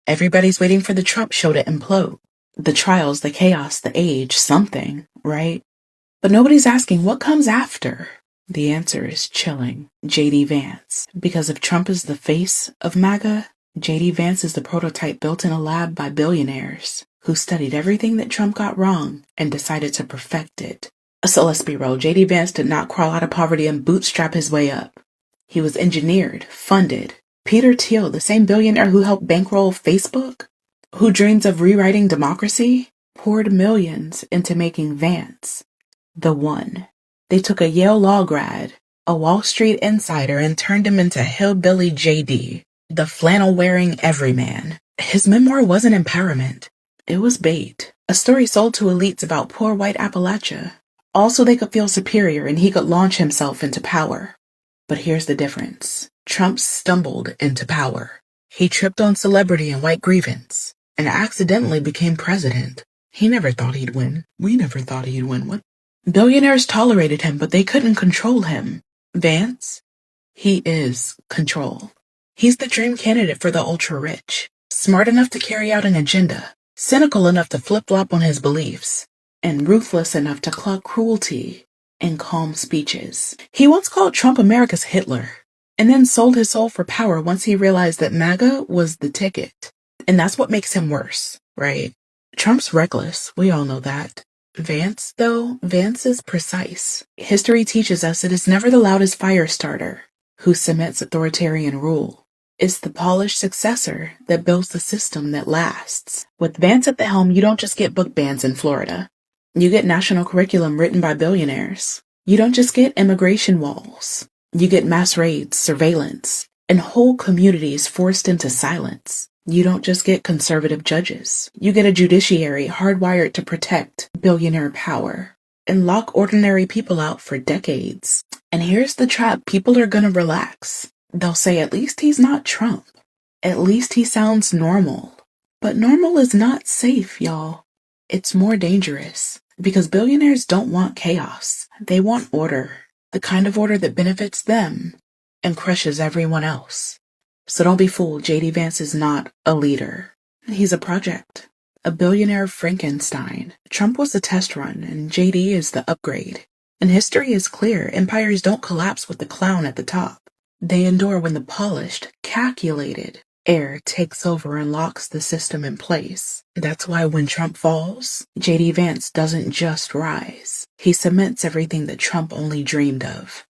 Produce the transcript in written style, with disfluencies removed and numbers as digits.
Everybody's waiting for the Trump show to implode. The trials, the chaos, the age, something, right? But nobody's asking what comes after. The answer is chilling. J.D. Vance. Because if Trump is the face of MAGA, J.D. Vance is the prototype built in a lab by billionaires who studied everything that Trump got wrong and decided to perfect it. So let's be real, J.D. Vance did not crawl out of poverty and bootstrap his way up. He was engineered, funded. Peter Thiel, the same billionaire who helped bankroll Facebook, who dreams of rewriting democracy, poured millions into making Vance the one. They took a Yale law grad, a Wall Street insider, and turned him into hillbilly JD, the flannel-wearing everyman. His memoir wasn't empowerment. It was bait. A story sold to elites about poor white Appalachia. Also, they could feel superior and he could launch himself into power. But here's the difference. Trump stumbled into power. He tripped on celebrity and white grievance and accidentally became president. He never thought he'd win. We never thought he'd win. What? Billionaires tolerated him, but they couldn't control him. Vance? He is control. He's the dream candidate for the ultra-rich. Smart enough to carry out an agenda. Cynical enough to flip-flop on his beliefs. And ruthless enough to clock cruelty in calm speeches. He once called Trump America's Hitler, and then sold his soul for power once he realized that MAGA was the ticket. And that's what makes him worse, right? Trump's reckless. We all know that. Vance, though, Vance is precise. History teaches us it is never the loudest fire starter who cements authoritarian rule. It's the polished successor that builds the system that lasts. With Vance at the helm, you don't just get book bans in Florida. You get national curriculum written by billionaires. You don't just get immigration walls. You get mass raids, surveillance, and whole communities forced into silence. You don't just get conservative judges. You get a judiciary hardwired to protect billionaire power and lock ordinary people out for decades. And here's the trap. People are gonna relax. They'll say, at least he's not Trump. At least he sounds normal. But normal is not safe, y'all. It's more dangerous because billionaires don't want chaos. They want order, the kind of order that benefits them and crushes everyone else. So don't be fooled. J.D. Vance is not a leader. He's a project, a billionaire Frankenstein. Trump was the test run and J.D. is the upgrade. And history is clear. Empires don't collapse with the clown at the top. They endure when the polished, calculated air takes over and locks the system in place. That's why when Trump falls, J.D. Vance doesn't just rise. He cements everything that Trump only dreamed of.